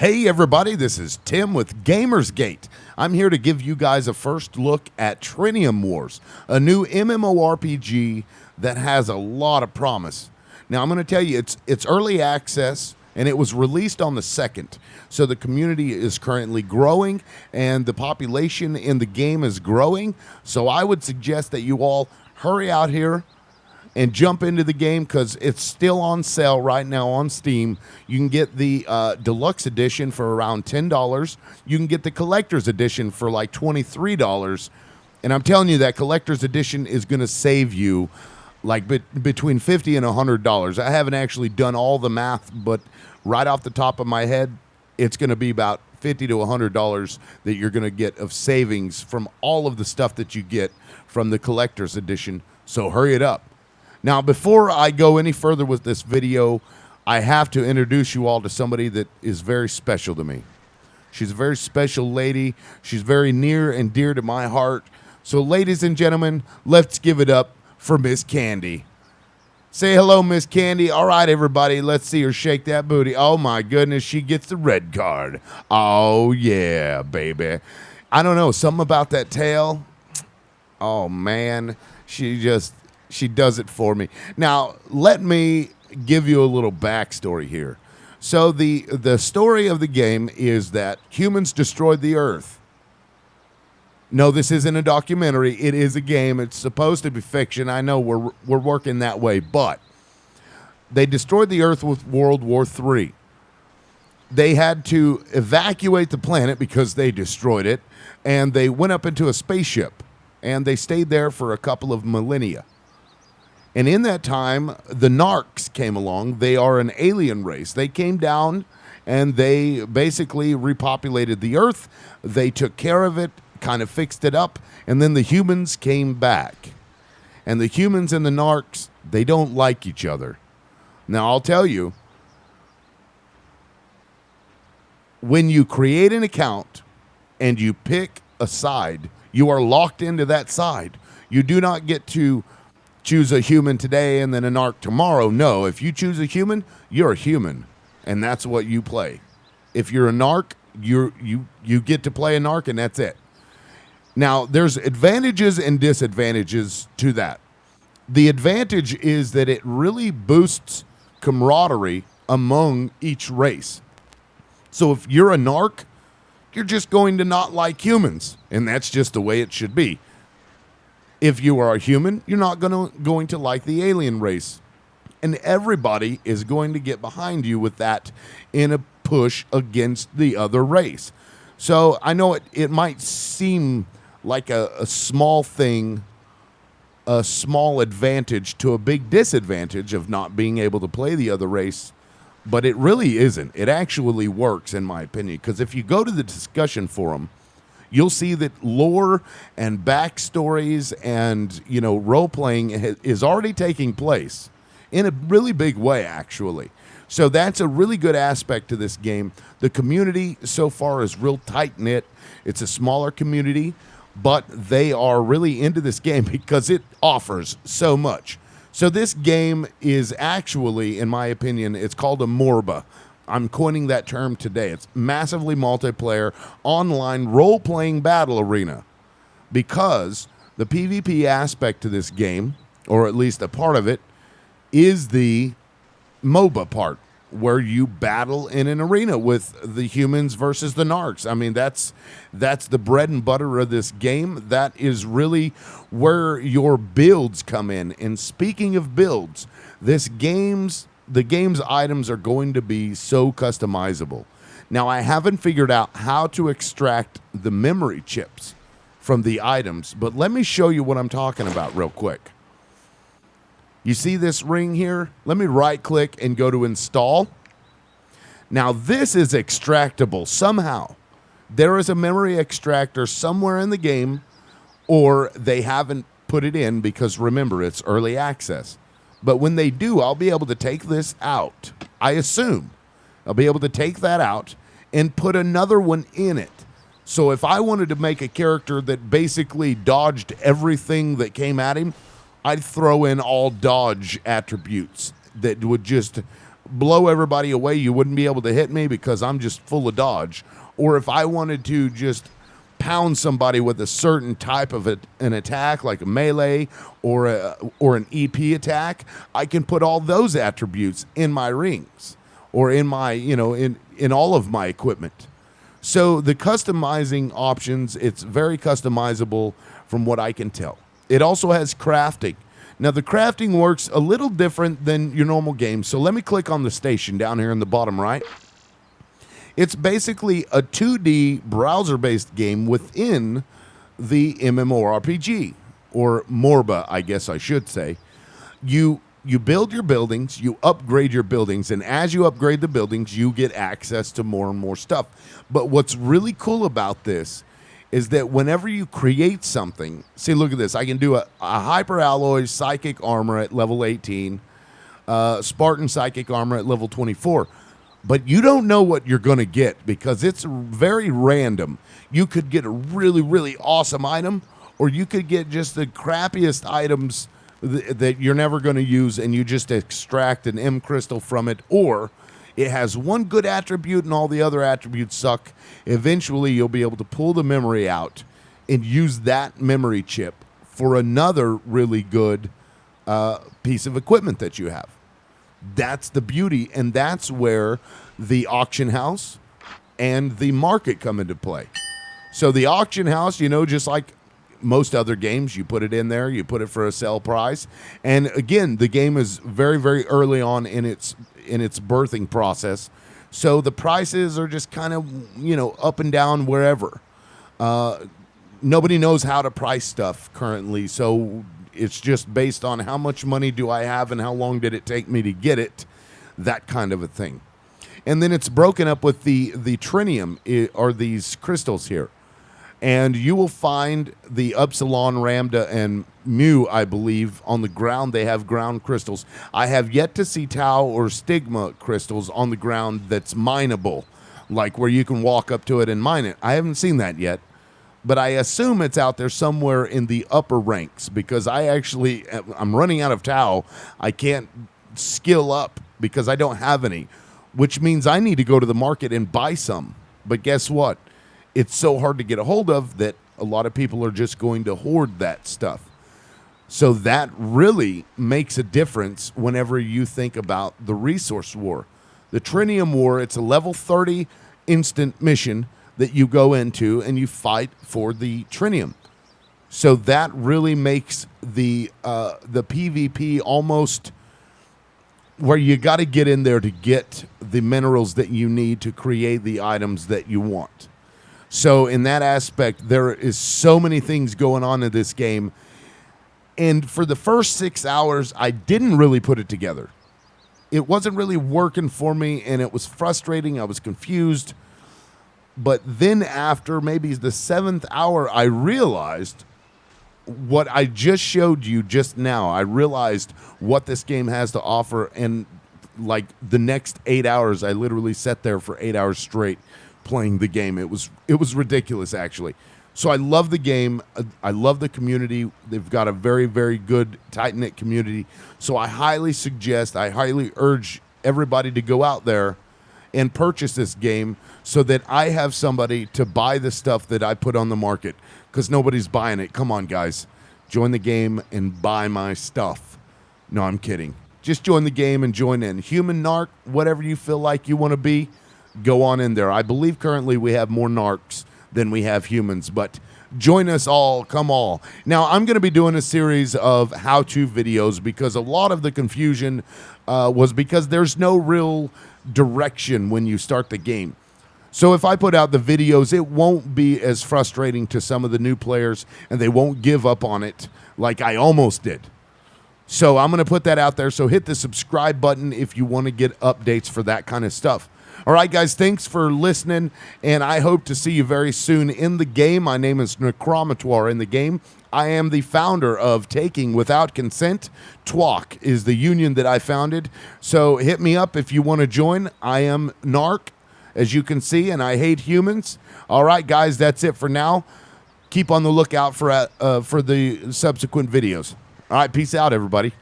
Hey everybody, this is Tim with Gamersgate. I'm here to give you guys a first look at Trinium Wars, a new MMORPG that has a lot of promise. Now I'm going to tell you it's early access and it was released on the 2nd. So the community is currently growing and the population in the game is growing. So I would suggest that you all hurry out here and jump into the game because it's still on sale right now on Steam. You can get the deluxe edition for around $10. You can get the collector's edition for like $23. And I'm telling you that collector's edition is going to save you like between $50 and $100. I haven't actually done all the math, but right off the top of my head, it's going to be about $50 to $100 that you're going to get of savings from all of the stuff that you get from the collector's edition. So hurry it up. Now, before I go any further with this video, I have to introduce you all to somebody that is very special to me. She's a very special lady. She's very near and dear to my heart. So, ladies and gentlemen, let's give it up for Miss Candy. Say hello, Miss Candy. All right, everybody, let's see her shake that booty. Oh, my goodness, she gets the red card. Oh, yeah, baby. I don't know, something about that tail. Oh, man, she does it for me. Now, let me give you a little backstory here. So the story of the game is that humans destroyed the Earth. No, this isn't a documentary. It is a game. It's supposed to be fiction. I know we're working that way, but they destroyed the Earth with World War III. They had to evacuate the planet because they destroyed it, and they went up into a spaceship, and they stayed there for a couple of millennia. And in that time, the Narcs came along. They are an alien race. They came down and they basically repopulated the Earth. They took care of it, kind of fixed it up, and then the humans came back. And the humans and the Narcs, they don't like each other. Now, I'll tell you, when you create an account and you pick a side, you are locked into that side. You do not get to choose a human today and then a narc tomorrow. No, if you choose a human, you're a human, and that's what you play. If you're a narc, you get to play a narc, and that's it. Now, there's advantages and disadvantages to that. The advantage is that it really boosts camaraderie among each race. So if you're a narc, you're just going to not like humans, and that's just the way it should be. If you are a human, you're not going to like the alien race. And everybody is going to get behind you with that in a push against the other race. So I know it might seem like a small thing, a small advantage to a big disadvantage of not being able to play the other race, but it really isn't. It actually works, in my opinion, because if you go to the discussion forum, you'll see that lore and backstories and, role-playing is already taking place in a really big way, actually. So that's a really good aspect to this game. The community so far is real tight-knit. It's a smaller community, but they are really into this game because it offers so much. So this game is actually, in my opinion, it's called a MMORBA. I'm coining that term today. It's massively multiplayer, online role-playing battle arena, because the PvP aspect to this game, or at least a part of it, is the MOBA part, where you battle in an arena with the humans versus the Narcs. I mean, that's the bread and butter of this game. That is really where your builds come in. And speaking of builds, the game's items are going to be so customizable. Now, I haven't figured out how to extract the memory chips from the items, but let me show you what I'm talking about real quick. You see this ring here? Let me right-click and go to install. Now, this is extractable somehow. There is a memory extractor somewhere in the game, or they haven't put it in because, remember, it's early access. But when they do, I'll be able to take this out. I assume I'll be able to take that out and put another one in it. So if I wanted to make a character that basically dodged everything that came at him, I'd throw in all dodge attributes that would just blow everybody away, you wouldn't be able to hit me because I'm just full of dodge. Or if I wanted to just pound somebody with a certain type of an attack, like a melee or an EP attack, I can put all those attributes in my rings or in my, in all of my equipment. So the customizing options, it's very customizable from what I can tell. It also has crafting. Now, the crafting works a little different than your normal game. So let me click on the station down here in the bottom right. It's basically a 2D browser-based game within the MMORPG, or MORBA, I guess I should say. You build your buildings, you upgrade your buildings, and as you upgrade the buildings, you get access to more and more stuff. But what's really cool about this is that whenever you create something, see, look at this. I can do a hyper alloy psychic armor at level 18, Spartan psychic armor at level 24. But you don't know what you're going to get because it's very random. You could get a really, really awesome item, or you could get just the crappiest items that you're never going to use, and you just extract an M crystal from it, or it has one good attribute and all the other attributes suck. Eventually, you'll be able to pull the memory out and use that memory chip for another really good piece of equipment that you have. That's the beauty, and that's where the auction house and the market come into play. So the auction house, just like most other games, you put it in there, you put it for a sale price. And again, the game is very, very early on in its birthing process. So the prices are just kind of, up and down wherever. Nobody knows how to price stuff currently. So it's just based on how much money do I have and how long did it take me to get it, that kind of a thing. And then it's broken up with the Trinium, or these crystals here. And you will find the Upsilon, Ramda, and Mu, I believe, on the ground. They have ground crystals. I have yet to see Tau or Stigma crystals on the ground that's mineable, like where you can walk up to it and mine it. I haven't seen that yet, but I assume it's out there somewhere in the upper ranks because I'm running out of Tau. I can't skill up because I don't have any, which means I need to go to the market and buy some. But guess what? It's so hard to get a hold of that a lot of people are just going to hoard that stuff. So that really makes a difference whenever you think about the resource war. The Trinium War, it's a level 30 instant mission that you go into and you fight for the Trinium. So that really makes the PvP almost where you got to get in there to get the minerals that you need to create the items that you want. So in that aspect, there is so many things going on in this game. And for the first 6 hours, I didn't really put it together. It wasn't really working for me, and it was frustrating. I was confused. But then after maybe the 7th hour, I realized what I just showed you just now. I realized what this game has to offer. And like the next 8 hours, I literally sat there for 8 hours straight playing the game. It was ridiculous, actually. So I love the game. I love the community. They've got a very, very good, tight-knit community. So I highly urge everybody to go out there and purchase this game so that I have somebody to buy the stuff that I put on the market, because nobody's buying it. Come on, guys. Join the game and buy my stuff. No, I'm kidding. Just join the game and join in. Human Narc, whatever you feel like you want to be, go on in there. I believe currently we have more Narcs than we have humans, but join us all, come all. Now, I'm going to be doing a series of how-to videos because a lot of the confusion was because there's no real direction when you start the game. So if I put out the videos, it won't be as frustrating to some of the new players, and they won't give up on it like I almost did. So I'm going to put that out there, so hit the subscribe button if you want to get updates for that kind of stuff. All right, guys, thanks for listening, and I hope to see you very soon in the game. My name is Necromatoire in the game. I am the founder of Taking Without Consent. TWAC is the union that I founded. So hit me up if you want to join. I am Narc, as you can see, and I hate humans. All right, guys, that's it for now. Keep on the lookout for the subsequent videos. All right, peace out, everybody.